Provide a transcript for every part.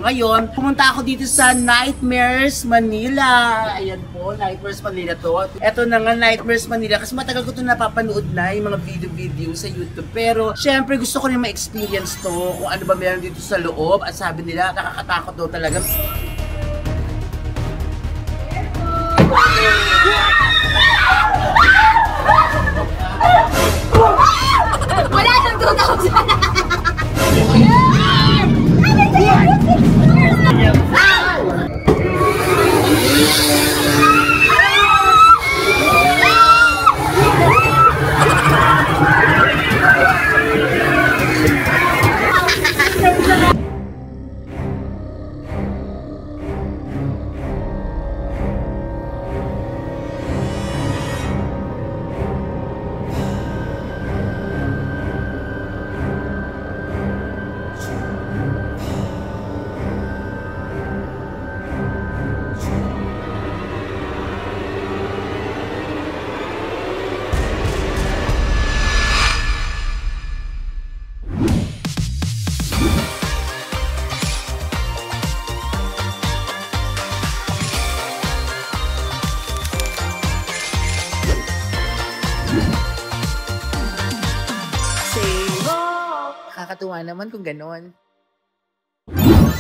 ngayon, pumunta ako dito sa Nightmares Manila. Ayan po, Nightmares Manila to. Ito na nga, Nightmares Manila. Kasi matagal ko ito napapanood na, yung mga video-video sa YouTube. Pero, syempre, gusto ko rin ma-experience to. Kung ano ba meron dito sa loob. At sabi nila, nakakatakot daw talaga. Wala nang 2,000! Nakakatuwa naman kung ganon.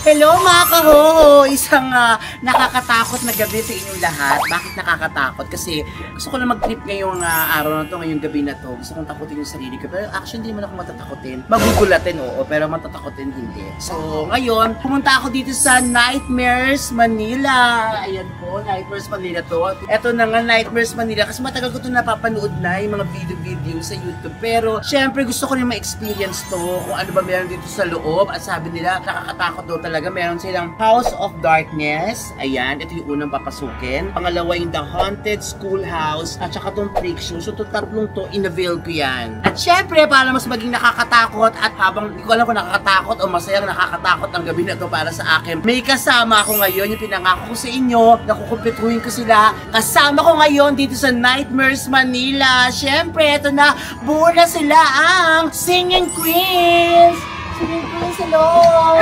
Hello mga kahoho! Isang nakakatakot na gabi sa inyong lahat. Bakit nakakatakot? Kasi gusto ko na mag-trip ngayong araw na to, ngayong gabi na to. Gusto kong takutin yung sarili ko. Pero actually, hindi naman ako matatakotin. Magugulatin, oo. Pero matatakotin, hindi. So, ngayon, pumunta ako dito sa Nightmares Manila. Ayan po, Nightmares Manila to. Ito na nga, Nightmares Manila. Kasi matagal ko ito napapanood na, yung mga video-video sa YouTube. Pero, syempre, gusto ko rin ma-experience to. Kung ano ba meron dito sa loob. At sabi nila, nakakatakot daw talaga. Meron silang House of Darkness. Ayan, ito yung unang papasukin. Pangalawa yung The Haunted Schoolhouse. At saka itong Freak Show. So, tatlong to, in-avail ko yan. At syempre, para mas maging nakakatakot at habang hindi ko alam kung nakakatakot o masayang nakakatakot ang gabi na to para sa akin, may kasama ako ngayon, yung pinangako ko sa inyo, nakukumpletuhin ko sila. Kasama ko ngayon dito sa Nightmares Manila. Syempre, ito na, buo na sila ang Singing Queens! Singing Queens, hello!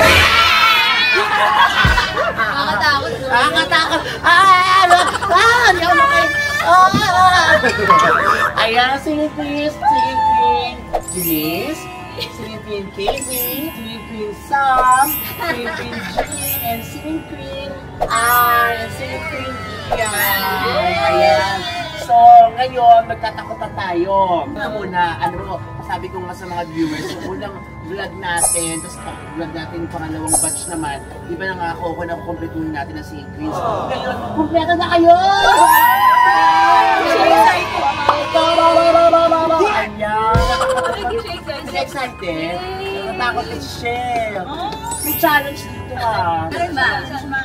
Nakakatakot. Nakakatakot. Hindi ako makay. Ayan, singing queen, singing queen Liz, singing queen Casey, singing queen Sam, singing queen Jean, and singing queen Ann, and singing queen Ian. Ayan. So, ngayon, magtatakot na tayo. Ito muna, ano mo, sabi ko nga sa mga viewers, yung unang vlog natin, tapos vlog natin yung pangalawang batch naman, di ba nangako ko na kumpletuhin natin ang Singing Queens. Ngayon, kumpleto na kayo! Ayan! Excited? Natatakot din si Shell. May challenge dito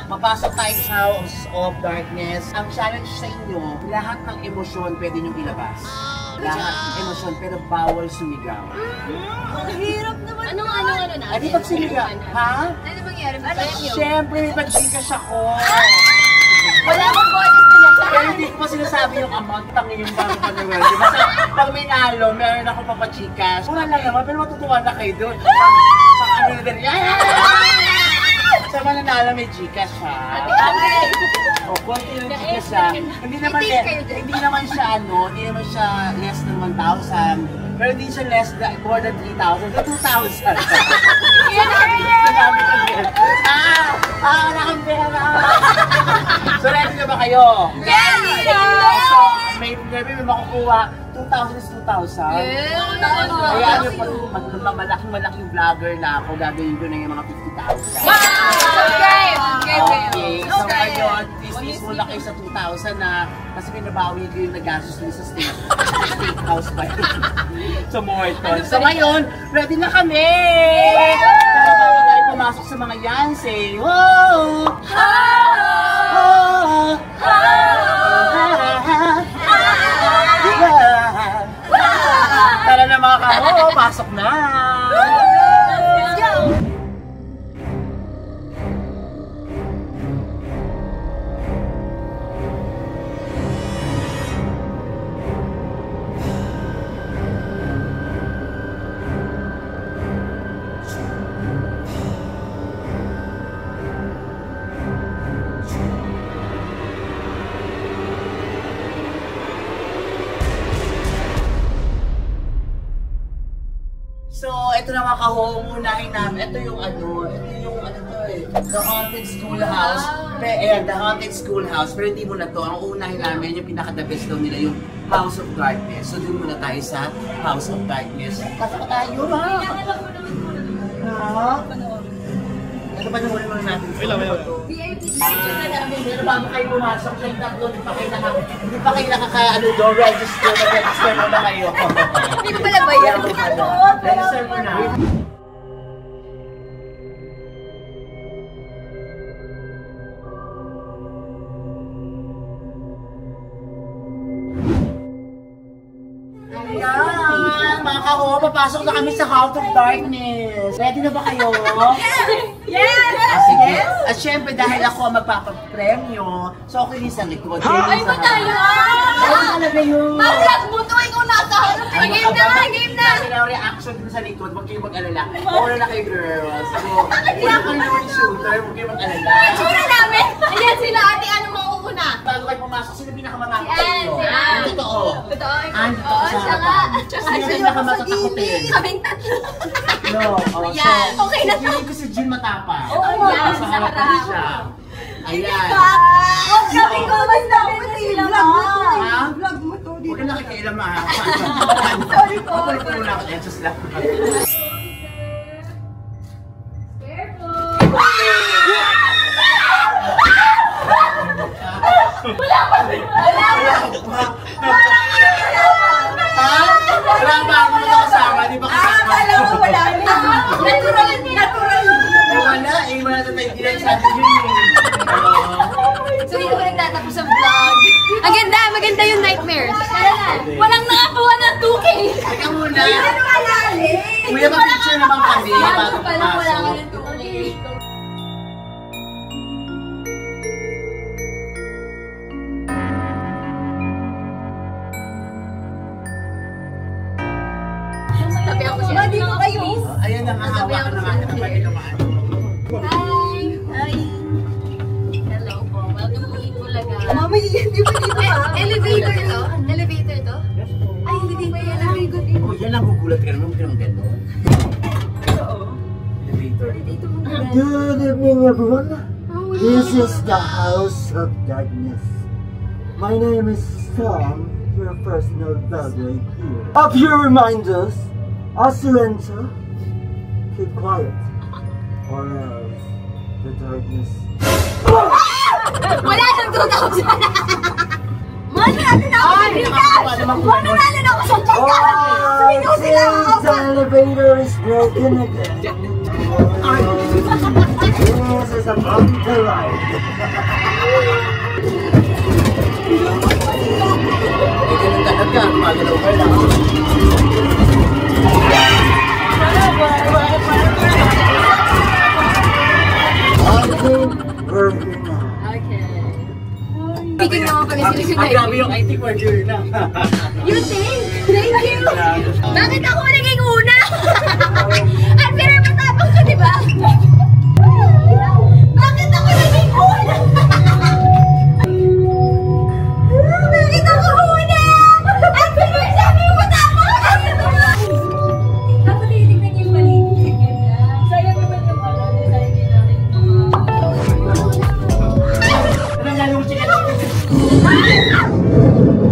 Mapasok tayo sa House of Darkness. Ang challenge sa inyo, lahat ng emosyon pwede niyong ilabas. Lahat ng emosyon, pero bawal sumigaw. Ang hirap naman. Ano na? Ano pag sumigaw? Ha? Ano mangyari? Siyempre, may pag-Gcash ako. Wala akong boses nila siya. Pero hindi ko pa sinasabi yung amount, tangin yung bago pa naman. Diba pag may nalo, meron ako papachikash. Wala lang naman, pero matutuwa na kayo doon. Pag ano na rin, sa mananalo may Gcash ha. O, konti yung Gcash siya. Hindi naman siya less than 1,000. Pero hindi siya more than 3,000. So, 2,000. Wala kang pera. So, ready na ba kayo? Ready! So, may makukuha. 2,000 is 2,000. Kaya pag malaking vlogger na ako, gagawin ko na yung mga 50,000. Okay, so ngayon, please muna kayo sa 2,000 na kasi pinabawi ko yung nagastos nyo sa steakhouse pa yun. So, Morton. So ngayon, ready na kami! Pero bago tayo pumasok sa mga yan, say, whoa! Tara na mga kaho, pasok na! Let's go! Ito na mga kahong unahin namin. Ito yung ano to eh. The Haunted Schoolhouse. Ayan, The Haunted Schoolhouse. Pero hindi muna to. Ang unahin namin, yung pinaka-the best daw nila, yung House of Darkness. So dun muna tayo sa House of Darkness. Pasok tayo, ha? Ha? Ito pa naman muna natin. Wala. VIP section na namin. Pero bago kayo pumasok, kayo tatlo, hindi pa kayo register muna kayo. Hindi ko pala ba yan? Register muna. Ayan, mga kaho, papasok na kami sa House of Darkness. Ready na ba kayo? Yes! Sige. At syempre, dahil ako ang magpapapremyo, so ako yung sa likod. Ay, ba tayo? Ano talaga yun? Mag-vlog mo to, ikaw nasa harap. Game na! Game na! Dahil ang reaction dun sa likod, huwag kayong mag-alala. Oras na kayo, girls. So, wala kayo naman shooter, huwag kayong mag-alala. Tsura namin! Ayan sila, ate, ano mauuna? Bago kayo pumasok, sino pinakamatapos sa Yan, inyo? yan. Yung totoo. Totoo. Totoo sa siya harapan. nga. Sino pinakamatakutin? Kaming tatlo. No. Oh, Yan. so, Okay na to. feeling ko si Jun matapang. Oo, yan. Sa Sa harapan harap. siya. Ayan. Sabi ko, mas dami na sila Ha? Vlog mo to Huwag ka nakikialam ha. Sorry po. Patuloy na ako. Ensos lang. Ha? Wala ba ako na kasama? Di ba kasama? Alam mo, wala na. Natural. Wala eh. Wala na tayo direct sa atin yun eh. So, hindi ko nagtatapos ang vlog. Maganda yung nightmares. Walang nakakuha ng 2K. Teka muna. Ano alali? Kuya, mag-picture naman kami bago Wala ka pumasok. ng 2K. Sabi ako siya. Hindi ko kayo. Ayan na nga, hawak na nga. Pwede naman. Hi! Hi! Hello po. Welcome to Itbulaga. Mama, hindi ba dito ba? Elevator to? Elevator to? Ay, hindi ko yan. Oh, yan ang gugulat ka naman. Huwag ka nang gano'n. Elevator. Good evening, everyone. This is the House of Darkness. My name is Sam, your personal guide here. A few reminders: as you enter, keep quiet, or else the darkness. Wala nang 2,000! Mano natin ako sa Gcash! Mano natin ako sa Gcash! Sumigaw sila ako! Since the elevator is broken again, this is about to ride. Eh, ganun talaga. Magalaw ka lang. Okay, we're here now. Speaking naman kami sila si Ang grabe yung I think we're here na. You think? Thank you! Bakit ako naging una? At pero matapang ka, di ba? Bakit ako naging una? Bakit ako una? At pero sabi mo matapang ka! Dapat tinitignan niyo yung paligid. Sayang naman yung ano. Sayang yun natin. Anong lalo mo siya?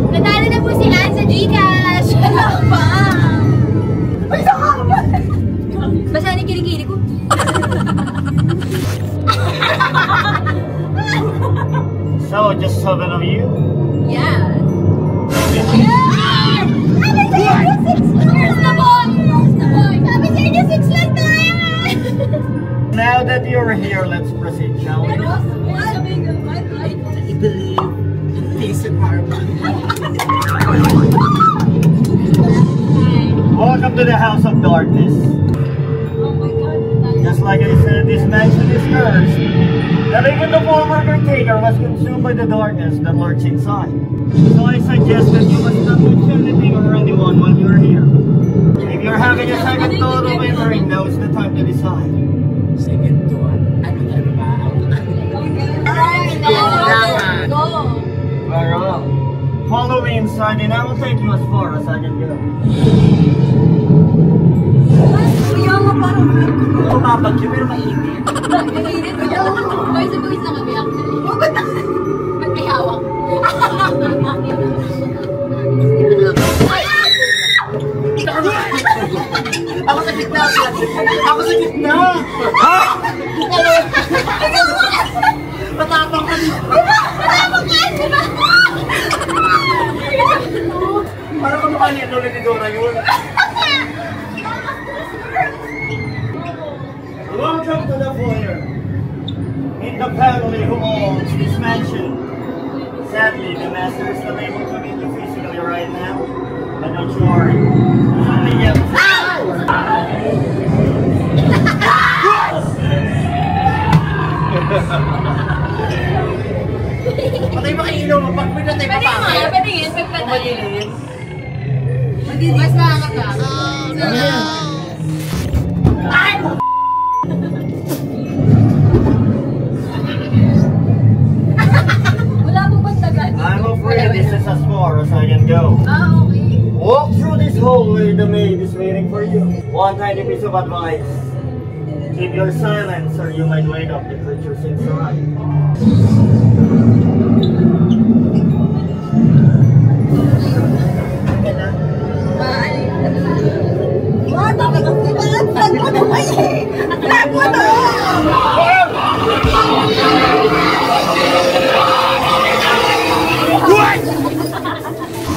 Natalo na po si Ann sa Gcash! Ano ba? Ay, saka! Basta na kilikili ko. So, just 7 of you? Yeah! Yeah! Sabi sa inyo, 6 years na po! Sabi sa inyo, 6 lang tayo! Now that you're here, let's proceed, shall we? I believe in peace and harmony. Welcome to the House of Darkness. Oh my God! Just like I said, this mansion is cursed. That even the former caretaker was consumed by the darkness that lurks inside. So I suggest that you must not touch anything or anyone while you're here. If you're having a second thought of entering, now is the time to decide. Second thought. Ano talaga ba? Alright, go! Very well. Follow me inside and I will take you as far as I can go. Kuya! parang Bumabagyo pero mainit. Mainit mo yan. Boys and boys na kami actually. Ba't may hawak? Ako sa gitna! Ako sa gitna! Ha? Matapang ka dito! Matapang ka! Diba? Parang kamukha niya ulit ni Dora yun. Welcome to the foyer. Meet the family who owns this mansion. Sadly, the master is not able to meet you physically right now. But don't you worry. Something else. Patay ba kayo ilaw mo? Pag pinatay pa Pwede pa. mo, patingin, pagpatay. Madilim. Mas nakakatawa. Wala pong pagtagal. I'm afraid this is as far as I can go. Okay. Walk through this hallway, the maid is waiting for you. One tiny piece of advice. Keep your silence or you might wake up the creatures inside.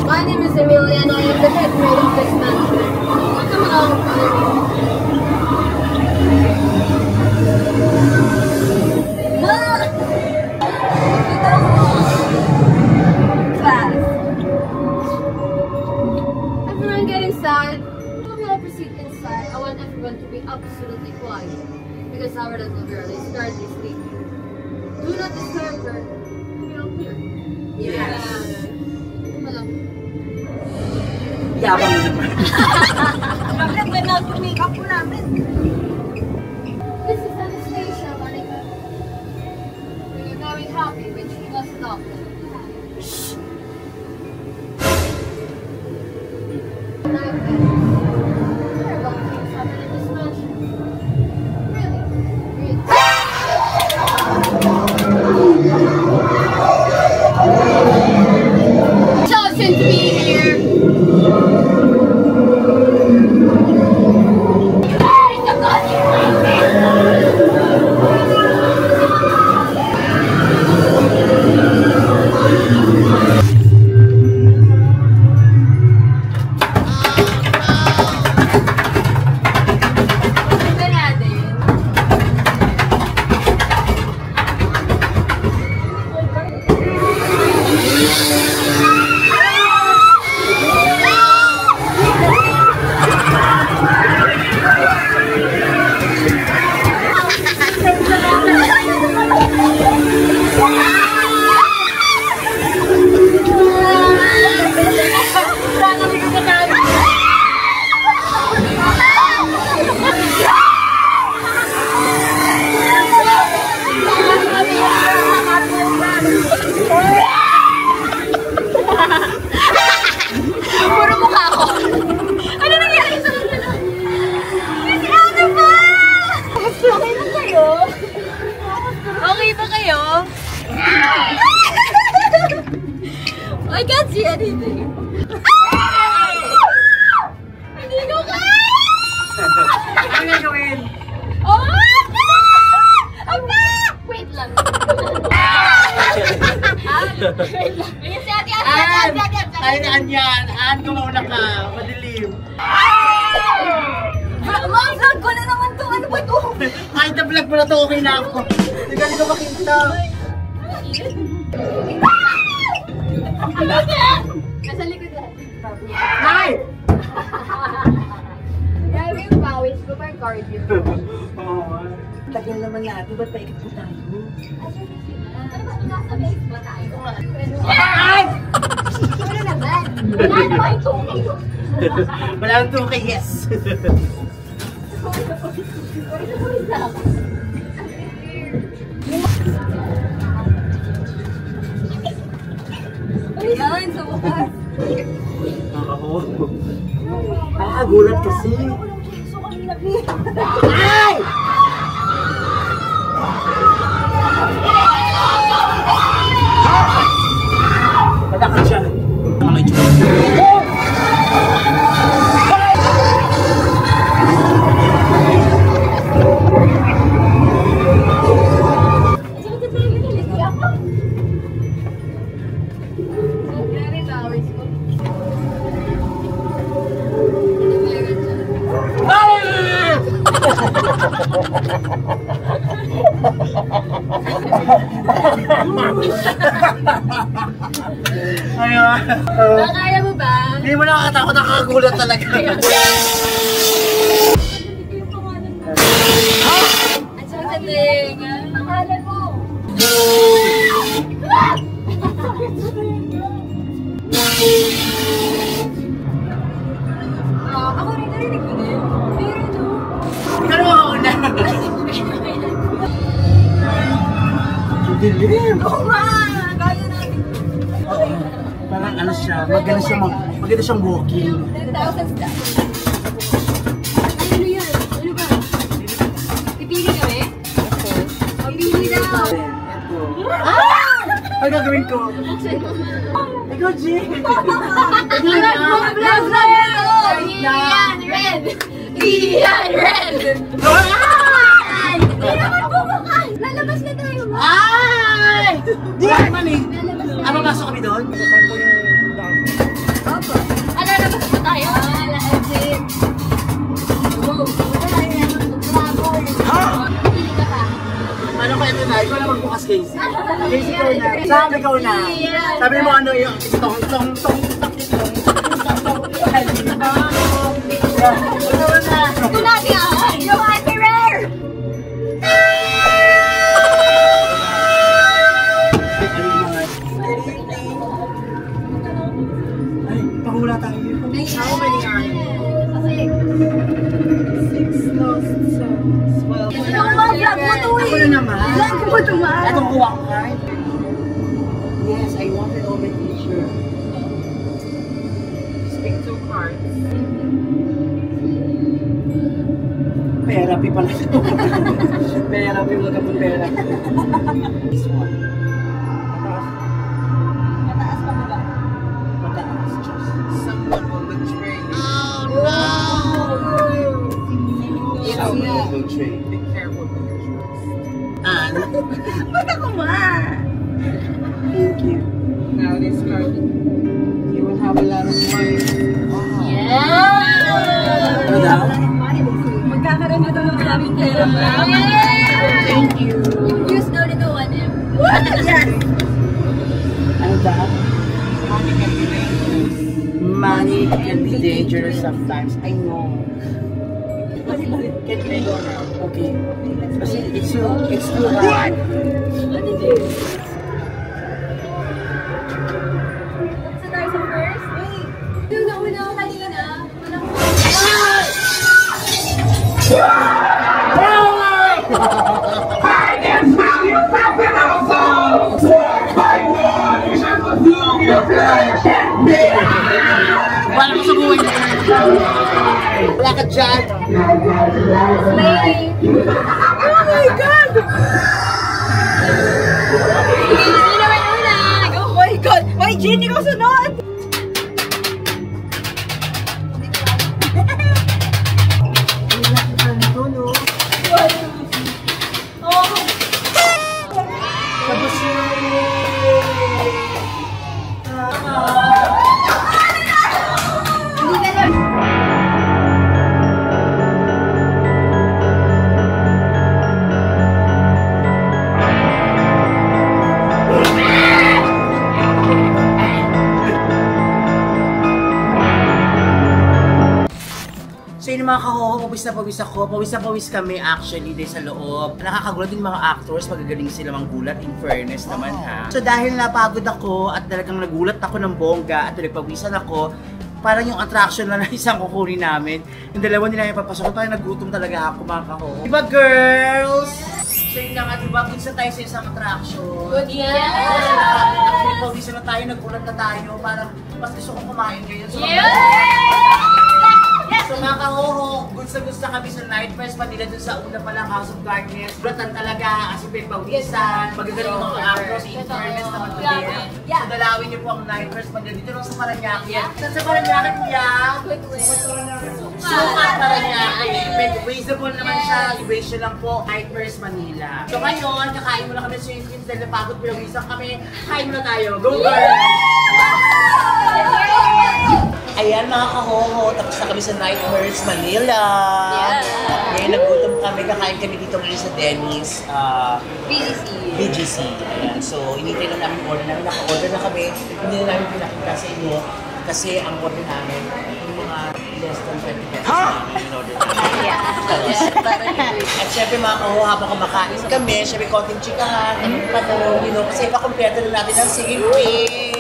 My name is Emilia and I am the head maid of this mansion. Come along, follow me. Everyone get inside. Before we all proceed inside, I want everyone to be absolutely quiet because our little girl is currently sleeping. Do not disturb her. We all clear. Yes. Come along. Yabang mo naman. bakit may nag-make-up po namin? This is Anastasia, Monica. We were very happy when she was adopted. Terrible things happen in this mansion. Really, really. Chosen to be here. Puro mukha ko. Ano nangyari sa kanila? Kasi ano ba? Okay na kayo? Okay ba kayo? I can't see anything. Hindi ko kaya! Ano nga gawin? Oh! Aba! Wait lang. Wait lang. Ayun si ate, An! Ay, An yan. An, kumauna ka. Madilim. Vlog ko na naman to. Ano ba to? Kahit na vlog mo na to, okay na ako. Hindi ka ko makita. Nasa likod na. Ay! Grabe yung pawis ko pa yung cardio. Oo. Tagal naman natin. Ba't paikot po tayo? Ano ba? Nasa base ba tayo? Ay! Ano naman? Wala naman yung tungkol. Wala nang tuki, yes. Ayan, sa wakas. Oo. Nakakagulat kasi. So kanina, Ayun. Kaya mo ba? Hindi mo nakakatakot, nakakagulat talaga. Ang sagaling. Ang pangalan mo. Ako rin narinig ko na yun. Pero no. Ikaw naman ako na. Dilim. Oo nga. Kaya natin. Parang ano siya, maganda siyang walking. 10,000 steps. Ano yan? Ano ba? Pipili kami? Pipili daw. Ano gagawin ko? Ikaw, G! Vlog! Ian Red! Ian Red! Hindi naman bumukan! Lalabas na tayo mo! Ay! Di naman eh! Lalabas na. Ano, pasok kami doon? Opo. Lalabas na tayo? Legit. Wow! Bravo! Pili ka pa. Ano ko ito na? Ikaw na magbukas, Casey. Casey, ikaw na. Sabi ikaw na. Sabi mo ano yung tong. Ito natin ah! Yung Ate Rare! Ay, pahula tayo. How many are you? Ito ang mga vlog mo to eh! Ako na naman. Vlog mo to man! Itong kuha ko card. Yes, I wanted all my teacher. Speak to cards. Therapy pala ito. Therapy, wag ka pong therapy. This one. Mataas pa ba? Mataas. Just Someone will betray you. someone will trade. Be careful with your trust. And, Ba't ako ma? thank you. Now this card, you will have a lot of money. Ano daw? Magkakaroon ka daw ng maraming pera. Thank you. Use daw nito 1M. What? Yes! Ano daw? Money can be dangerous. Money can be dangerous sometimes. I know. Can we go now? Okay. Kasi it's too hard. What did you? Sa tayo sa first? Wait. Yung nauna ako kanina. Walang Wala ko sa buhay na. Wala ka dyan. play. Oh my God! Hindi naman una. Oh my God! May Jenny ko sunod! So yun mga kahoho, pawis na pawis kami actually din sa loob. Nakakagulat yung mga actors, magagaling sila manggulat, in fairness naman ha. So dahil napagod ako at talagang nagulat ako ng bongga at nagpawisan ako, parang yung attraction na isang kukunin namin, yung dalawa nila yung papasok, parang nagutom talaga ako mga kahoho. Diba girls? So yun na nga, diba? Punta tayo sa isang attraction. Good yan! Nagpawisan na tayo, nagulat na tayo, parang mas gusto kong kumain ngayon. So, so mga kahoho, gusto kami sa Night Fest, Manila dun sa una palang House of Darkness. Bulatan talaga, kasi pinagpawisan, magagaling yung mga actors, in fairness naman to there. So dalawin niyo po ang Night Fest, Manila dito lang sa Paranaque. Saan sa Paranaque, kuya? Sukat Paranaque. Reasonable naman siya, i-base lang po, Night Fest, Manila. So ngayon, kakain muna kami sa yung dahil napagod, pinawisan kami. Kain muna tayo. Go girl! Ayan mga kahoho, tapos na kami sa Night Fest, Manila. Ngayon nagutom kami. may kakain kami dito ngayon sa Denny's. BGC. Ayan. So, inintay lang namin yung order namin. Naka-order na kami. Hindi na namin pinakita sa inyo. Kasi ang order namin, yung mga less than 20 pesos namin yung order namin. At syempre mga kaho, habang kumakain kami, syempre konting chikahan, kaming pato, kasi nakompleto na natin ang singing queens.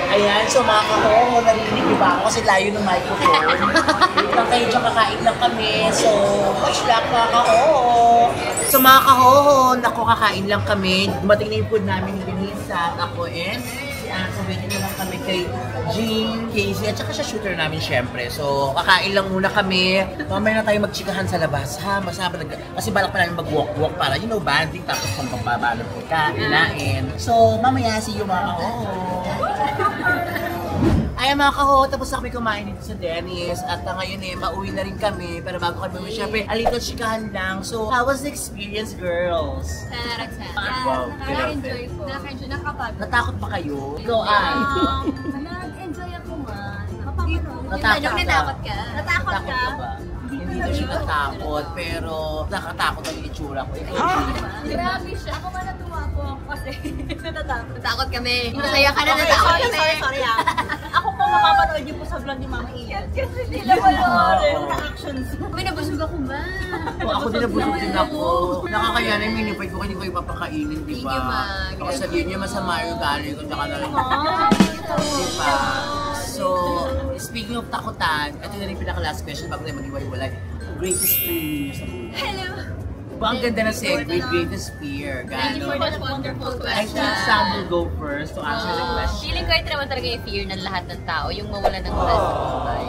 Ayan, so mga kaho, narinig niyo ba ako kasi layo ng microphone. Lang kayo dyan, kakain lang kami. So, watch lang mga kaho. So mga kaho, naku, kakain lang kami. Dumating na yung food namin ni Denisa, ako and waiting na lang kami kay Jean, Casey, at saka siya shooter namin syempre. So, kakain lang muna kami. Mamaya na tayo magchikahan sa labas, ha? Masama kasi balak pa namin mag-walk-walk para, you know, banding, tapos kung pampabalo po kainain. So, mamaya see you mga kaho. Ayan mga kaho, tapos na kami kumain dito sa Denny's at ngayon mauwi na rin kami. Pero bago kami syempre, a little chikahan lang. So, how was the experience, girls? Wow, Nakaka-enjoy po. Nakaka-pagod. Natakot ba kayo? Ikaw, Nag-enjoy ako man. Natakot ka? Natakot ka? ba? Hindi na siya natakot, pero nakatakot ang itsura ko. Grabe siya. Ako man natuwa po kasi natatakot. Natakot kami. Masaya ka na natakot kami. Sorry. Ako po mapapanood niyo po sa vlog ni Mama Ian. Kasi nila panoorin yung reactions. Uy, nabusog ako ba? Ako din nabusog din ako. Nakakaya na yung minipay ko, hindi ko ipapakainin, di Thank you, ba? Ma. Ako sabihin niyo masama yung galing ko, tsaka na rin. Di ba? So, speaking of takutan, ito na rin pinaka-last question bago tayo mag-iwalay. Greatest fear ninyo sa buhay? Hello. Ba, ang ganda na segue, greatest fear. Thank you for Gano? that wonderful I question. think Sam will go first to answer the question. Feeling ko ito naman talaga yung fear ng lahat ng tao, yung mawala ng mahal sa buhay.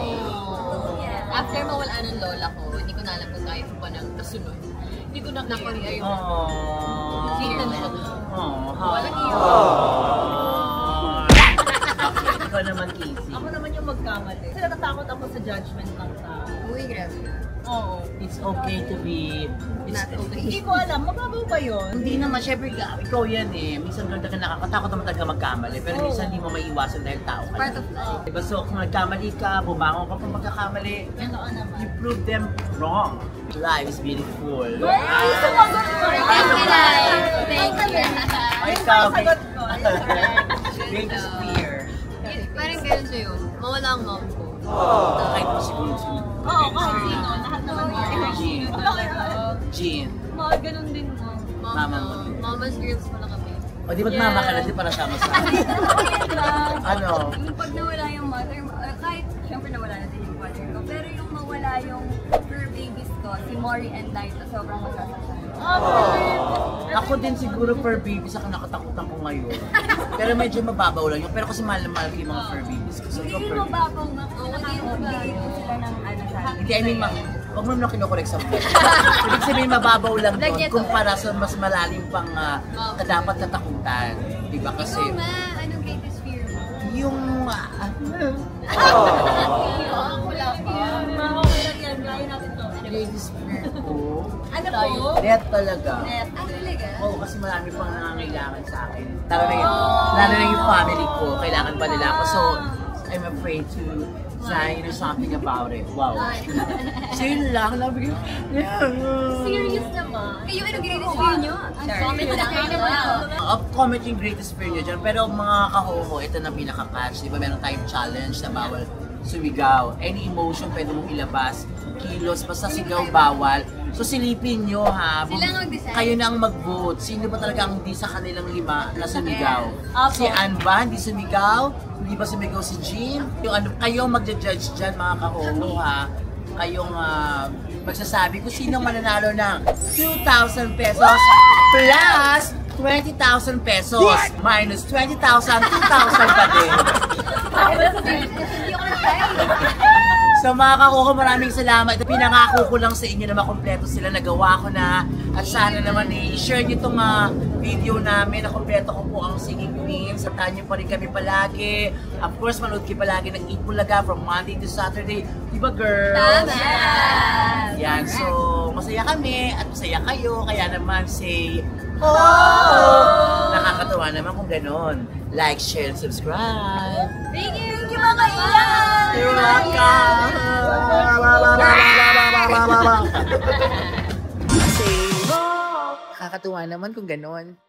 After mawala ng lola ko, hindi ko na alam kung kaya ko pa nang kasunod. Hindi ko na na-career yung fear na siya. Walang iyo. Ikaw naman, Casey. Ako naman yung magkamali. Kasi natatakot ako sa judgment ng tao. Uy, grabe. Oo. It's okay to be... Not okay. Hindi ko alam, mababaw ba yun? Hindi naman, syempre ikaw yan eh. Minsan doon ka nakakatakot naman talaga magkamali. Pero minsan hindi mo maiiwasan dahil tao ka. Part of life. Diba? So kung nagkamali ka, bumangon ka pa magkakamali, Totoo naman. you prove them wrong. Life is beautiful. Ay, sumagot ko! Thank you, Lai. Thank you. Ay, ikaw, Sagot ko. greatest fear. Parang ganun sa'yo. Mawala ang mom ko. Kahit mo siguro sino. Oo, kahit sino. Lahat naman niya. Jean. Jean. Mga ganun din mo. Mama mo din. Mama's girls pala kami. O di magmama ka na, di para sama sa ano? Yung pag nawala yung mother, kahit syempre nawala na din yung father ko, pero yung mawala yung fur babies ko, si Mori and Daito, sobrang masasaktan. Ako din siguro fur babies ako nakatakutan ko ngayon. Pero medyo mababaw lang yun. Pero kasi mahal na mahal ko yung mga fur babies ko. So, Hindi ikaw rin fur babies. mababaw nga, nakakabigay ko sila ng ano sa akin. Hindi, I mean, huwag mo naman kinokorek sa mga. Ibig sabihin, mababaw lang doon kumpara sa mas malalim pang dapat natakutan. Diba? Kasi Ikaw, ma, anong greatest fear mo? yung... Ako lang. Mga okay lang yan. Gaya natin to. greatest fear ko, Ano po? death talaga. Ah, talaga? Oo, kasi marami pang nangangailangan sa akin. Lalo na yung family ko, kailangan pa nila ako. So, I'm afraid to say something about it. Wow. So yun lang, labi ko. Serious naman. Kayo, anong greatest fear nyo? Comment na kayo naman. Comment yung greatest fear nyo dyan. Pero mga kahoho, ito na pinaka-catch. Di ba meron tayong challenge na bawal sumigaw. Any emotion pwede mong ilabas. Kilos, basta sigaw bawal. So silipin nyo ha. Sila ang mag-decide. Kayo na ang mag-vote. Sino ba talaga ang hindi sa kanilang 5 na sumigaw? Apo. Si Ann ba? Hindi sumigaw? Hindi ba sumigaw si Jean? Yung ano, kayo magja-judge dyan mga kahoho ha. Kayong magsasabi kung sino mananalo ng 2,000 pesos plus 20,000 pesos minus 20,000, 2,000 pa din. Hindi ako nag-try. So mga kakuko, maraming salamat. Pinangako ko lang sa inyo na makompleto sila. Nagawa ko na. At sana naman i-share nyo itong video namin na kompleto ko po ang Singing Queens. Satahan nyo pa rin kami palagi. Of course, manood kayo palagi ng Eat Bulaga from Monday to Saturday. Diba girls? Tama. Yan, so masaya kami at masaya kayo. Kaya naman say, oh! Nakakatawa naman kung ganon. Like, share, and subscribe. Thank you. Thank you, mga ilan. You're welcome. Nakakatuwa naman kung ganon.